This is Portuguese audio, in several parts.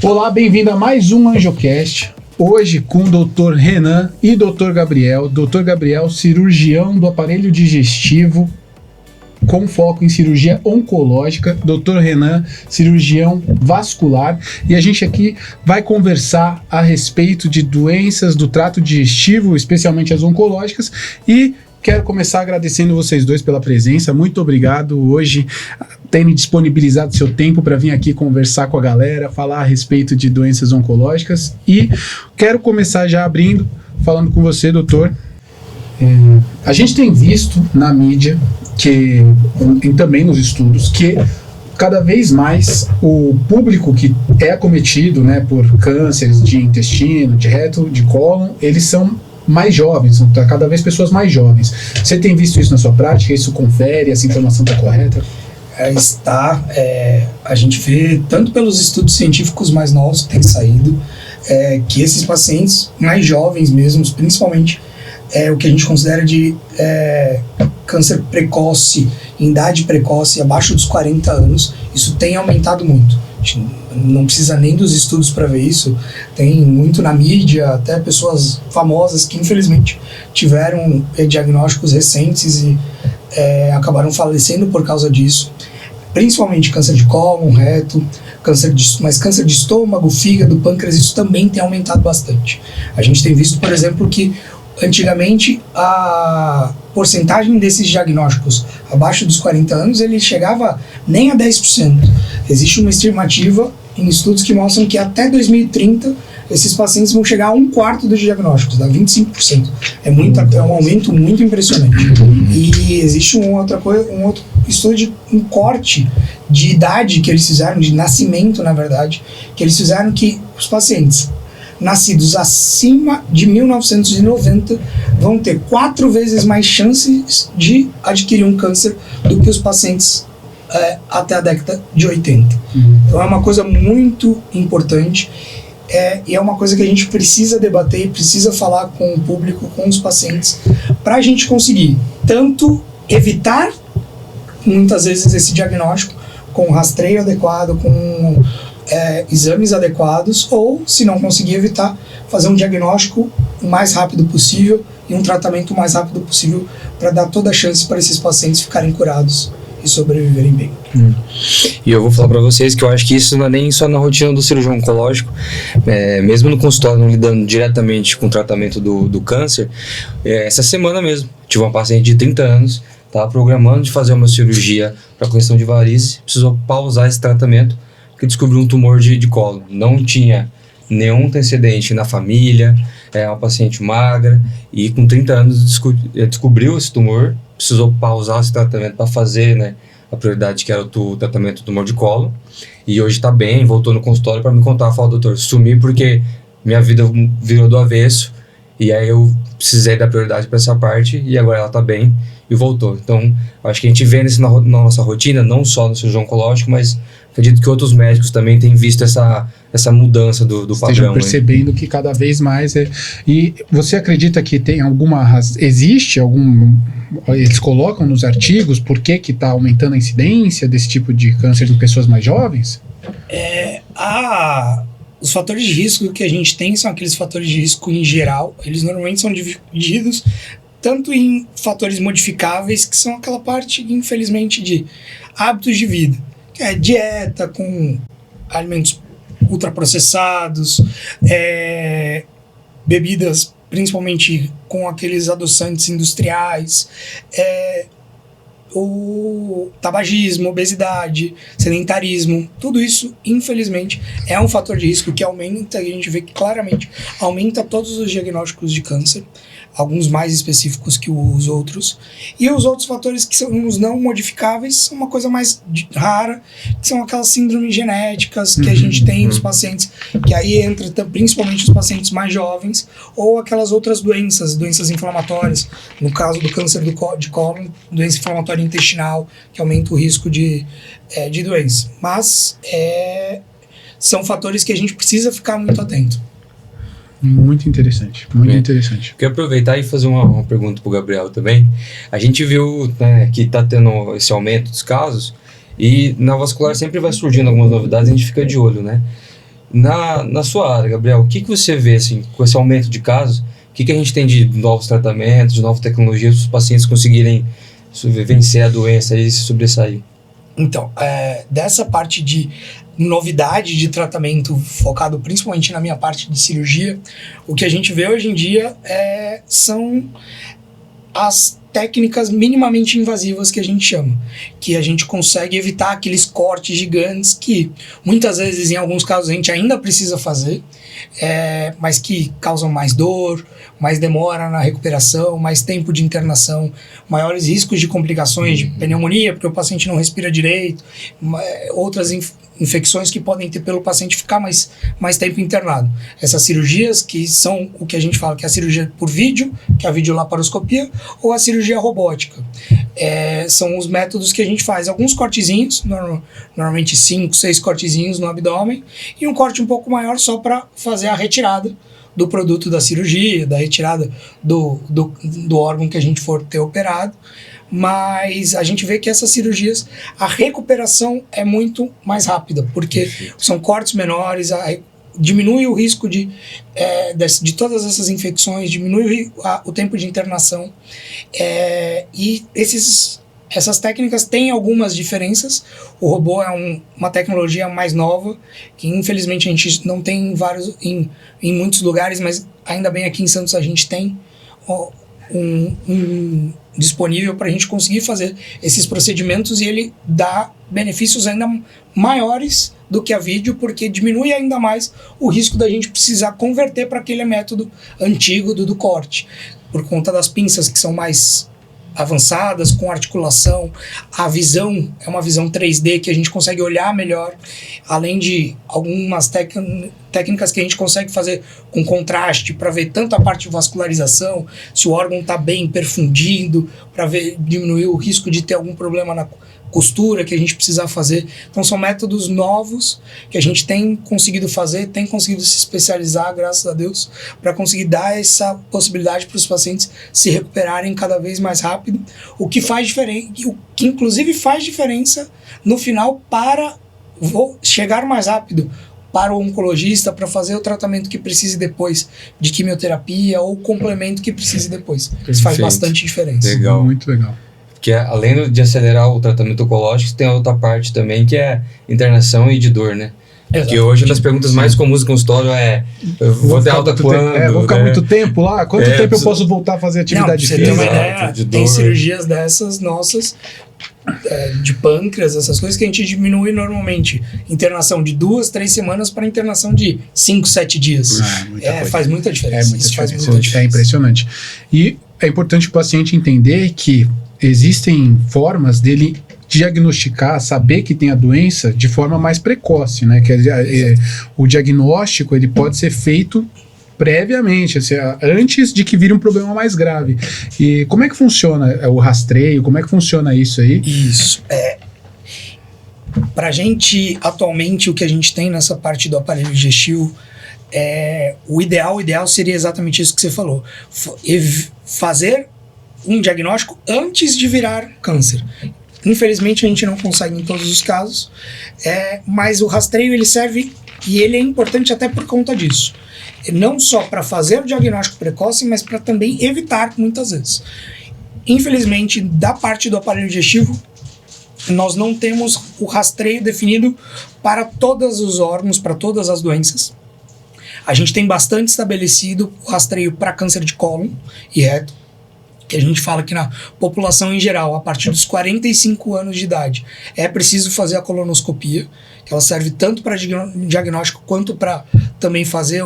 Olá, bem-vindo a mais um AnjoCast. Hoje com o Dr. Renan e Dr. Gabriel. Dr. Gabriel, cirurgião do aparelho digestivo com foco em cirurgia oncológica. Dr. Renan, cirurgião vascular. E a gente aqui vai conversar a respeito de doenças do trato digestivo, especialmente as oncológicas. E quero começar agradecendo vocês dois pela presença. Muito obrigado hoje terem disponibilizado seu tempo para vir aqui conversar com a galera, falar a respeito de doenças oncológicas. E quero começar já abrindo, falando com você, doutor. A gente tem visto na mídia e também nos estudos que cada vez mais o público que é acometido, né, por cânceres de intestino, de reto, de cólon, eles são mais jovens, são cada vez pessoas mais jovens. Você tem visto isso na sua prática? Isso confere? Essa informação está correta? A gente vê, tanto pelos estudos científicos mais novos que têm saído, que esses pacientes mais jovens mesmo, principalmente o que a gente considera de câncer precoce, em idade precoce, abaixo dos 40 anos, isso tem aumentado muito. A gente não precisa nem dos estudos para ver isso, tem muito na mídia, até pessoas famosas que infelizmente tiveram diagnósticos recentes e acabaram falecendo por causa disso, principalmente câncer de cólon, reto, mas câncer de estômago, fígado, pâncreas, isso também tem aumentado bastante. A gente tem visto, por exemplo, que antigamente a porcentagem desses diagnósticos abaixo dos 40 anos, ele chegava nem a 10%. Existe uma estimativa em estudos que mostram que até 2030 esses pacientes vão chegar a 1/4 dos diagnósticos, dá 25%. É um aumento muito impressionante. E existe um outro estudo de um corte de idade que eles fizeram, de nascimento, na verdade, que eles fizeram que os pacientes nascidos acima de 1990 vão ter 4 vezes mais chances de adquirir um câncer do que os pacientes até a década de 80. Então é uma coisa muito importante e é uma coisa que a gente precisa debater, precisa falar com o público, com os pacientes, para a gente conseguir tanto evitar muitas vezes esse diagnóstico com rastreio adequado, com exames adequados, ou, se não conseguir evitar, fazer um diagnóstico o mais rápido possível e um tratamento o mais rápido possível para dar toda a chance para esses pacientes ficarem curados e sobreviverem bem. E eu vou falar para vocês que eu acho que isso não é nem só na rotina do cirurgião oncológico, mesmo no consultório, não lidando diretamente com o tratamento do câncer. Essa semana mesmo, tive uma paciente de 30 anos, estava programando de fazer uma cirurgia para correção de varizes, precisou pausar esse tratamento, porque descobriu um tumor de colo. Não tinha nenhum antecedente na família, uma paciente magra, e com 30 anos descobriu esse tumor, precisou pausar esse tratamento para fazer, né, a prioridade que era o tratamento do tumor de colo, e hoje está bem, voltou no consultório para me contar, falou: doutor, sumi porque minha vida virou do avesso, e aí eu precisei dar prioridade para essa parte, e agora ela está bem e voltou. Então, acho que a gente vê isso na nossa rotina, não só no cirurgião oncológico, mas acredito que outros médicos também têm visto essa mudança do padrão. Estejam percebendo que cada vez mais E você acredita que tem existe algum... Eles colocam nos artigos por que está aumentando a incidência desse tipo de câncer em pessoas mais jovens? Os fatores de risco que a gente tem são aqueles fatores de risco em geral. Eles normalmente são divididos tanto em fatores modificáveis, que são aquela parte, infelizmente, de hábitos de vida, que é dieta com alimentos ultraprocessados, bebidas principalmente com aqueles adoçantes industriais, o tabagismo, obesidade, sedentarismo, tudo isso, infelizmente, é um fator de risco que aumenta, e a gente vê que claramente aumenta todos os diagnósticos de câncer, alguns mais específicos que os outros, e os outros fatores que são os não modificáveis são uma coisa mais rara, que são aquelas síndromes genéticas que a gente tem nos pacientes, que aí entra principalmente os pacientes mais jovens, ou aquelas outras doenças inflamatórias, no caso do câncer de cólon, doença inflamatória intestinal, que aumenta o risco de doença. Mas são fatores que a gente precisa ficar muito atento. Muito interessante, interessante. Quero aproveitar e fazer uma pergunta para o Gabriel também. A gente viu, né, que está tendo esse aumento dos casos, e na vascular sempre vai surgindo algumas novidades, a gente fica de olho, né? Na sua área, Gabriel, o que você vê, assim, com esse aumento de casos? O que a gente tem de novos tratamentos, de novas tecnologias para os pacientes conseguirem vencer a doença e se sobressair? Então, dessa parte de novidade de tratamento focado principalmente na minha parte de cirurgia, o que a gente vê hoje em dia são as técnicas minimamente invasivas que a gente chama, que a gente consegue evitar aqueles cortes gigantes que muitas vezes, em alguns casos, a gente ainda precisa fazer, mas que causam mais dor, mais demora na recuperação, mais tempo de internação, maiores riscos de complicações de pneumonia, porque o paciente não respira direito, outras infecções que podem ter pelo paciente ficar mais tempo internado. Essas cirurgias que são o que a gente fala que é a cirurgia por vídeo, que é a videolaparoscopia, ou a cirurgia robótica. São os métodos que a gente faz. Alguns cortezinhos, normalmente 5, 6 cortezinhos no abdômen, e um corte um pouco maior só para fazer a retirada do produto da cirurgia, da retirada do órgão que a gente for ter operado. Mas a gente vê que essas cirurgias, a recuperação é muito mais rápida, porque são cortes menores, diminui o risco de todas essas infecções, diminui o tempo de internação, e essas técnicas têm algumas diferenças. O robô é uma tecnologia mais nova, que infelizmente a gente não tem em muitos lugares, mas ainda bem aqui em Santos a gente tem disponível para a gente conseguir fazer esses procedimentos, e ele dá benefícios ainda maiores do que a vídeo, porque diminui ainda mais o risco da gente precisar converter para aquele método antigo do corte, por conta das pinças que são mais avançadas, com articulação. A visão é uma visão 3D que a gente consegue olhar melhor, além de algumas técnicas que a gente consegue fazer com contraste para ver tanto a parte de vascularização, se o órgão está bem perfundido, para diminuir o risco de ter algum problema na costura que a gente precisa fazer. Então são métodos novos que a gente tem conseguido fazer, tem conseguido se especializar, graças a Deus, para conseguir dar essa possibilidade para os pacientes se recuperarem cada vez mais rápido, o que faz diferença, o que inclusive faz diferença no final para chegar mais rápido para o oncologista, para fazer o tratamento que precise depois de quimioterapia ou complemento que precise depois. Isso faz bastante diferença. Legal. Muito legal. Que além de acelerar o tratamento oncológico, tem a outra parte também, que é internação e de dor, né? Que hoje uma das perguntas mais comuns do consultório vou ter alta quando? Vou ficar muito tempo lá? Quanto tempo eu posso voltar a fazer atividade física? Você tem uma ideia, tem cirurgias dessas nossas, de pâncreas, essas coisas que a gente diminui normalmente. Internação de 2, 3 semanas para internação de 5, 7 dias. Faz muita diferença. Faz muita diferença. É impressionante. E é importante o paciente entender que existem formas dele diagnosticar, saber que tem a doença de forma mais precoce, né? O diagnóstico ele pode ser feito previamente, assim, antes de que vire um problema mais grave. E como é que funciona o rastreio? Como é que funciona isso aí? Isso. Pra gente, atualmente, o que a gente tem nessa parte do aparelho digestivo, o ideal seria exatamente isso que você falou. Fazer um diagnóstico antes de virar câncer. Infelizmente a gente não consegue em todos os casos, mas o rastreio ele serve, e ele é importante até por conta disso. Não só para fazer o diagnóstico precoce, mas para também evitar muitas vezes. Infelizmente, da parte do aparelho digestivo, nós não temos o rastreio definido para todos os órgãos, para todas as doenças. A gente tem bastante estabelecido o rastreio para câncer de cólon e reto, que a gente fala que na população em geral, a partir dos 45 anos de idade, é preciso fazer a colonoscopia, que ela serve tanto para diagnóstico quanto para também fazer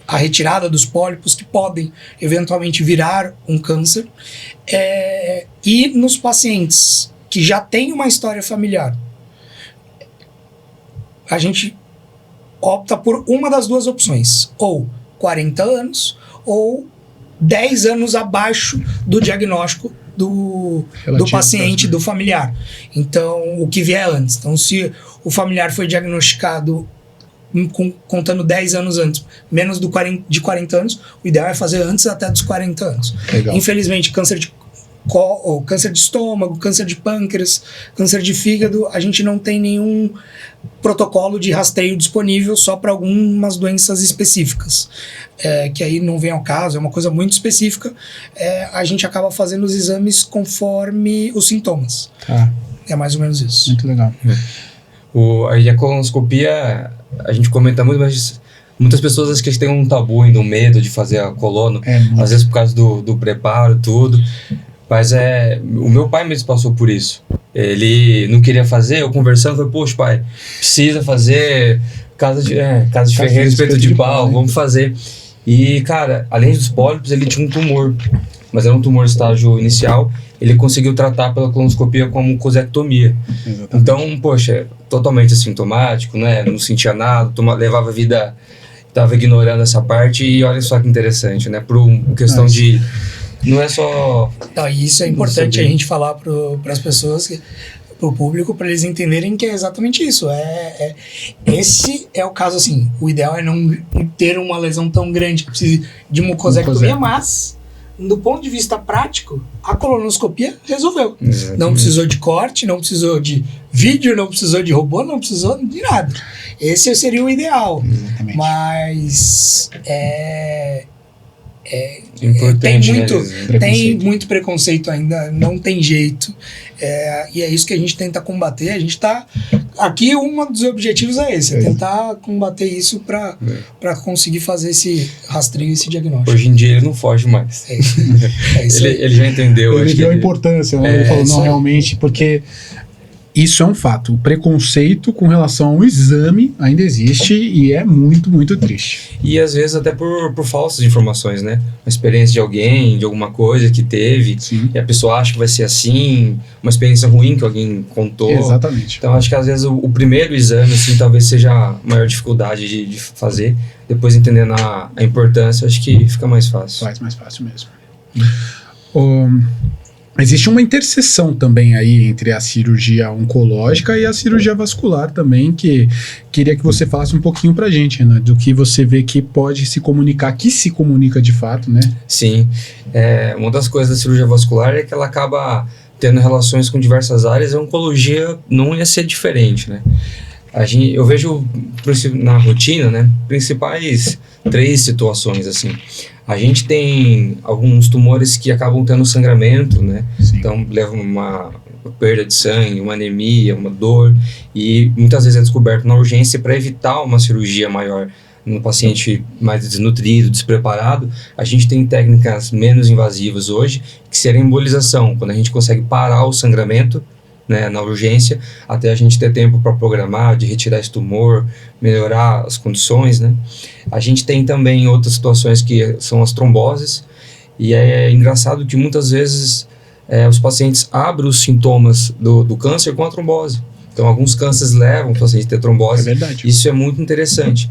a retirada dos pólipos que podem eventualmente virar um câncer. E nos pacientes que já têm uma história familiar, a gente opta por uma das duas opções, ou 40 anos ou 10 anos abaixo do diagnóstico do paciente, do familiar. Então, o que vier antes. Então, se o familiar foi diagnosticado contando 10 anos antes, menos de 40 anos, o ideal é fazer antes até dos 40 anos. Legal. Infelizmente, câncer o câncer de estômago, câncer de pâncreas, câncer de fígado, a gente não tem nenhum protocolo de rastreio disponível só para algumas doenças específicas, que aí não vem ao caso, é uma coisa muito específica. A gente acaba fazendo os exames conforme os sintomas. É mais ou menos isso. Muito legal. A colonoscopia, a gente comenta muito, mas muitas pessoas acham que tem um tabu ainda, um medo de fazer a colono, às vezes por causa do preparo, tudo. Mas o meu pai mesmo passou por isso. Ele não queria fazer, eu conversando, falei, poxa pai, precisa fazer casa de ferreiro, espeto de pau, vamos fazer. E cara, além dos pólipos, ele tinha um tumor, mas era um tumor estágio inicial. Ele conseguiu tratar pela colonoscopia como cosectomia. Exatamente. Então, poxa, totalmente assintomático, né? Não sentia nada, levava a vida, estava ignorando essa parte, e olha só que interessante, né? Por questão de... Não é só... Não, e isso é importante a gente falar para as pessoas, para o público, para eles entenderem que é exatamente isso. Esse é o caso, assim, o ideal é não ter uma lesão tão grande que precise de mucosectomia, mas, do ponto de vista prático, a colonoscopia resolveu. Exatamente. Não precisou de corte, não precisou de vídeo, não precisou de robô, não precisou de nada. Esse seria o ideal. Exatamente. Mas tem muito preconceito ainda, não tem jeito, e é isso que a gente tenta combater. A gente está aqui, um dos objetivos é esse, tentar combater isso para conseguir fazer esse rastreio, esse diagnóstico. Hoje em dia ele não foge mais. Ele já entendeu. Ele deu a importância, né? Ele falou, não, realmente, porque isso é um fato. O preconceito com relação ao exame ainda existe e é muito, muito triste. E às vezes até por falsas informações, né? Uma experiência de alguém, de alguma coisa que teve, e a pessoa acha que vai ser assim, uma experiência ruim que alguém contou. Exatamente. Então acho que às vezes o primeiro exame, assim, talvez seja a maior dificuldade de fazer. Depois, entendendo a importância, acho que fica mais fácil. Faz mais fácil mesmo. Existe uma interseção também aí entre a cirurgia oncológica e a cirurgia vascular também, que queria que você falasse um pouquinho pra gente, Renan, do que você vê que pode se comunicar, que se comunica de fato, né? Sim. Uma das coisas da cirurgia vascular é que ela acaba tendo relações com diversas áreas. A oncologia não ia ser diferente, né? Eu vejo na rotina, né, principais 3 situações, assim. A gente tem alguns tumores que acabam tendo sangramento, né? Sim. Então levam uma perda de sangue, uma anemia, uma dor, e muitas vezes é descoberto na urgência. Para evitar uma cirurgia maior no paciente mais desnutrido, despreparado, a gente tem técnicas menos invasivas hoje, que seria a embolização, quando a gente consegue parar o sangramento, né, na urgência, até a gente ter tempo para programar, de retirar esse tumor, melhorar as condições, né? A gente tem também outras situações que são as tromboses, e é engraçado que muitas vezes os pacientes abrem os sintomas do câncer com a trombose. Então, alguns cânceres levam o paciente a ter trombose. É verdade. Isso é muito interessante.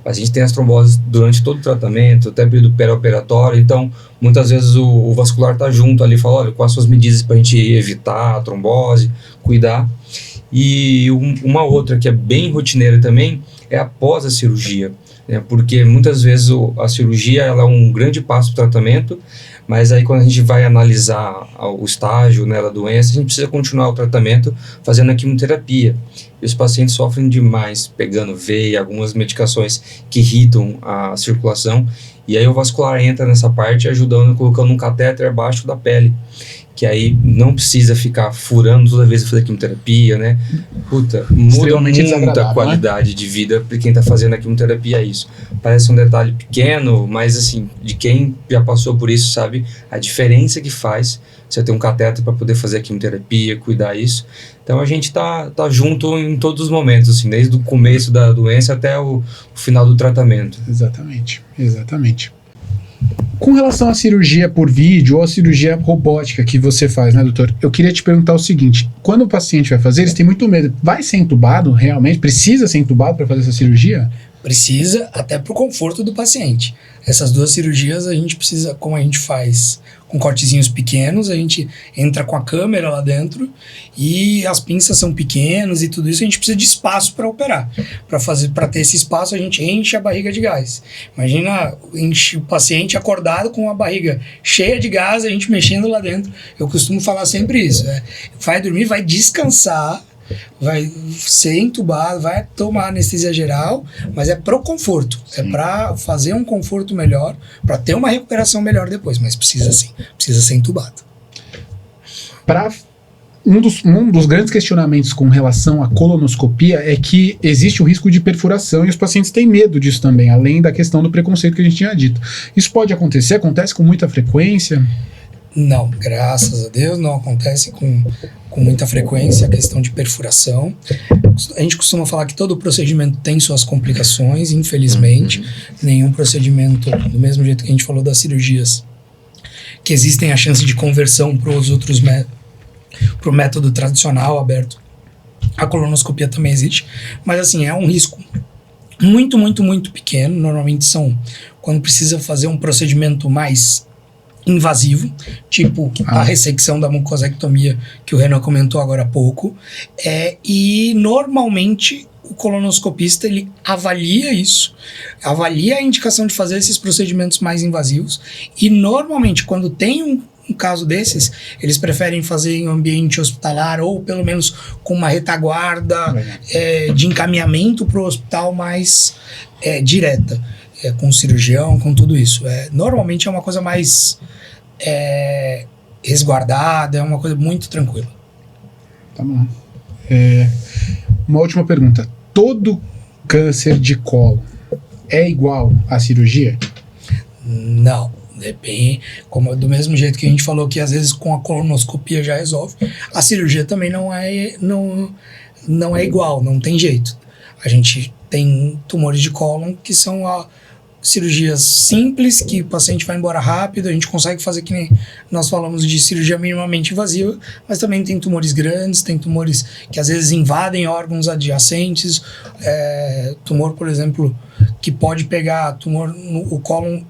A gente tem as tromboses durante todo o tratamento, até período pré-operatório, então muitas vezes o vascular está junto ali, fala, olha, quais são as medidas para a gente evitar a trombose, cuidar. E uma outra que é bem rotineira também é após a cirurgia, né? Porque muitas vezes a cirurgia ela é um grande passo para o tratamento, mas aí quando a gente vai analisar o estágio, né, da doença, a gente precisa continuar o tratamento fazendo a quimioterapia. E os pacientes sofrem demais, pegando veia, algumas medicações que irritam a circulação. E aí o vascular entra nessa parte, ajudando, colocando um catéter abaixo da pele, que aí não precisa ficar furando toda vez que fazer quimioterapia, né? Puta, muda muita qualidade, né, de vida para quem tá fazendo a quimioterapia. Isso parece um detalhe pequeno, mas assim, de quem já passou por isso sabe a diferença que faz você ter um cateter para poder fazer a quimioterapia, cuidar isso. Então a gente tá junto em todos os momentos, assim, desde o começo da doença até o final do tratamento. Exatamente. Com relação à cirurgia por vídeo ou à cirurgia robótica que você faz, né, doutor? Eu queria te perguntar o seguinte: quando o paciente vai fazer, eles têm muito medo. Vai ser entubado realmente? Precisa ser entubado para fazer essa cirurgia? Precisa, até para o conforto do paciente. Essas 2 cirurgias a gente precisa, como a gente faz com cortezinhos pequenos, a gente entra com a câmera lá dentro e as pinças são pequenas e tudo isso, a gente precisa de espaço para operar. Para ter esse espaço, a gente enche a barriga de gás. Imagina o paciente acordado com a barriga cheia de gás, a gente mexendo lá dentro. Eu costumo falar sempre isso, vai dormir, vai descansar, vai ser entubado, vai tomar anestesia geral, mas é pro conforto, é para fazer um conforto melhor, para ter uma recuperação melhor depois, mas precisa ser entubado. Um dos grandes questionamentos com relação à colonoscopia é que existe o risco de perfuração e os pacientes têm medo disso também, além da questão do preconceito que a gente tinha dito. Isso pode acontecer? Acontece com muita frequência? Não, graças a Deus não acontece com muita frequência a questão de perfuração. A gente costuma falar que todo procedimento tem suas complicações, infelizmente. Nenhum procedimento, do mesmo jeito que a gente falou das cirurgias, que existem a chance de conversão para os outros para o método tradicional aberto. A colonoscopia também existe, mas assim, é um risco muito, muito, muito pequeno. Normalmente são quando precisa fazer um procedimento mais invasivo, tipo a ressecção da mucosectomia que o Renan comentou agora há pouco, e normalmente o colonoscopista ele avalia isso, avalia a indicação de fazer esses procedimentos mais invasivos, e normalmente quando tem um caso desses, eles preferem fazer em um ambiente hospitalar ou pelo menos com uma retaguarda de encaminhamento para o hospital mais direta, com o cirurgião, com tudo isso. Normalmente é uma coisa mais resguardada, é uma coisa muito tranquila. Tá bom. Uma última pergunta. Todo câncer de colo é igual à cirurgia? Não. Depende, do mesmo jeito que a gente falou que às vezes com a colonoscopia já resolve, a cirurgia também não é igual, não tem jeito. A gente tem tumores de cólon que são cirurgias simples, que o paciente vai embora rápido, a gente consegue fazer que nem nós falamos de cirurgia minimamente invasiva, mas também tem tumores grandes, tem tumores que às vezes invadem órgãos adjacentes, tumor, por exemplo, que pode pegar tumor no cólon,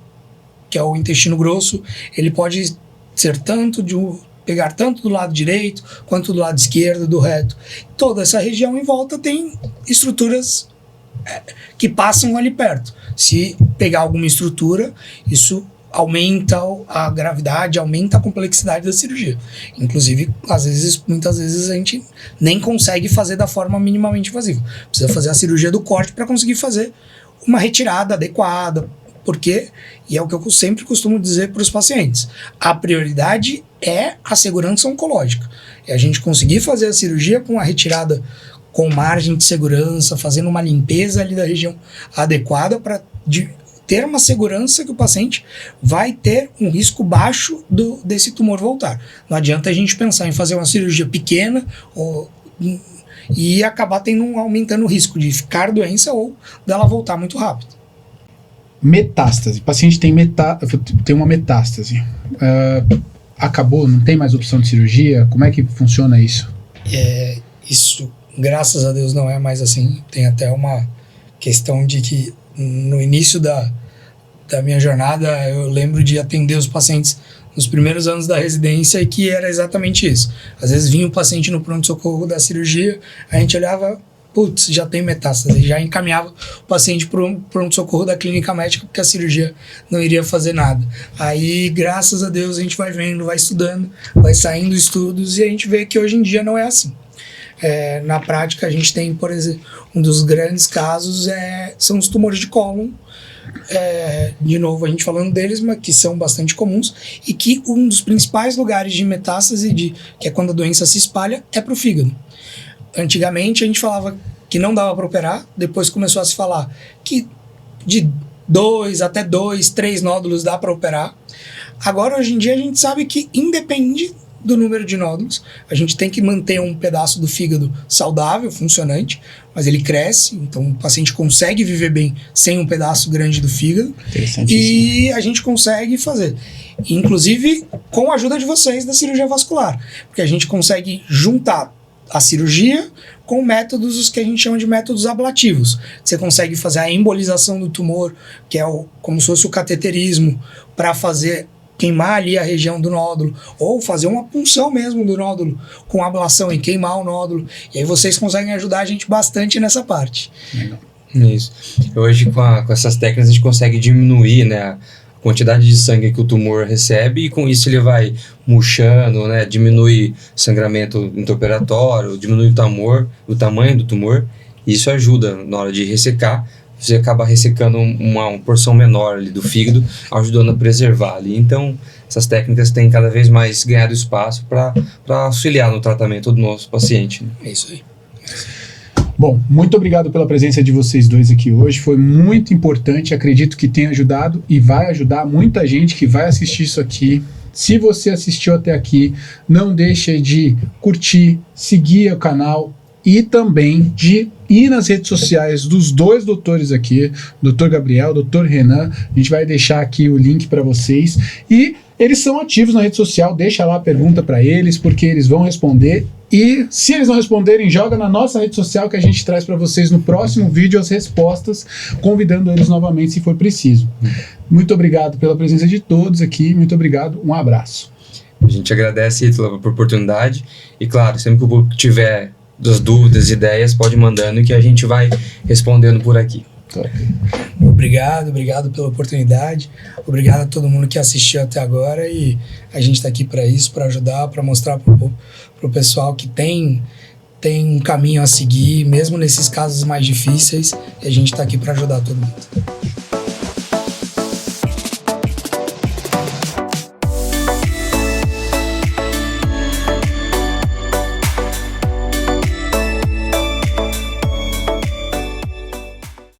que é o intestino grosso, ele pode ser pegar tanto do lado direito quanto do lado esquerdo, do reto. Toda essa região em volta tem estruturas que passam ali perto. Se pegar alguma estrutura, isso aumenta a gravidade, aumenta a complexidade da cirurgia. Inclusive, muitas vezes a gente nem consegue fazer da forma minimamente invasiva. Precisa fazer a cirurgia do corte para conseguir fazer uma retirada adequada. Porque, e é o que eu sempre costumo dizer para os pacientes, a prioridade é a segurança oncológica. É a gente conseguir fazer a cirurgia com a retirada com margem de segurança, fazendo uma limpeza ali da região adequada para ter uma segurança que o paciente vai ter um risco baixo desse tumor voltar. Não adianta a gente pensar em fazer uma cirurgia pequena e acabar aumentando o risco de ficar doença ou dela voltar muito rápido. Metástase. O paciente tem uma metástase. Acabou? Não tem mais opção de cirurgia? Como é que funciona isso? Isso, graças a Deus, não é mais assim. Tem até uma questão de que no início da minha jornada, eu lembro de atender os pacientes nos primeiros anos da residência e que era exatamente isso. Às vezes vinha o paciente no pronto-socorro da cirurgia, a gente olhava, putz, já tem metástase, já encaminhava o paciente para o pronto-socorro da clínica médica porque a cirurgia não iria fazer nada. Aí, graças a Deus, a gente vai vendo, vai estudando, vai saindo estudos e a gente vê que hoje em dia não é assim. Na prática, a gente tem, por exemplo, um dos grandes casos são os tumores de cólon. De novo, a gente falando deles, mas que são bastante comuns e que um dos principais lugares de metástase, que é quando a doença se espalha, é para o fígado. Antigamente a gente falava que não dava para operar, depois começou a se falar que de 2 até 3 nódulos dá para operar. Agora, hoje em dia, a gente sabe que independe do número de nódulos, a gente tem que manter um pedaço do fígado saudável, funcionante, mas ele cresce, então o paciente consegue viver bem sem um pedaço grande do fígado e a gente consegue fazer. Inclusive com a ajuda de vocês da cirurgia vascular, porque a gente consegue juntar a cirurgia com métodos que a gente chama de métodos ablativos. Você consegue fazer a embolização do tumor, que é como se fosse o cateterismo, para fazer queimar ali a região do nódulo, ou fazer uma punção mesmo do nódulo com ablação e queimar o nódulo. E aí vocês conseguem ajudar a gente bastante nessa parte. Isso. Hoje, com essas técnicas, a gente consegue diminuir, né, a quantidade de sangue que o tumor recebe, e com isso ele vai murchando, né, diminui sangramento intraoperatório, diminui o tamanho do tumor, e isso ajuda na hora de ressecar. Você acaba ressecando uma porção menor ali do fígado, ajudando a preservar ali. Então, essas técnicas têm cada vez mais ganhado espaço para auxiliar no tratamento do nosso paciente, né? É isso aí. Bom, muito obrigado pela presença de vocês dois aqui hoje, foi muito importante, acredito que tenha ajudado e vai ajudar muita gente que vai assistir isso aqui. Se você assistiu até aqui, não deixe de curtir, seguir o canal e também de ir nas redes sociais dos dois doutores aqui, Dr. Gabriel, Dr. Renan. A gente vai deixar aqui o link para vocês. E eles são ativos na rede social, deixa lá a pergunta para eles, porque eles vão responder. E se eles não responderem, joga na nossa rede social que a gente traz para vocês no próximo vídeo as respostas, convidando eles novamente se for preciso. Muito obrigado pela presença de todos aqui, muito obrigado, um abraço. A gente agradece, Ítalo, por oportunidade. E claro, sempre que o público tiver das dúvidas, ideias, pode ir mandando que a gente vai respondendo por aqui. Obrigado pela oportunidade, obrigado a todo mundo que assistiu até agora, e a gente está aqui para isso, para ajudar, para mostrar para o pessoal que tem um caminho a seguir, mesmo nesses casos mais difíceis, e a gente está aqui para ajudar todo mundo.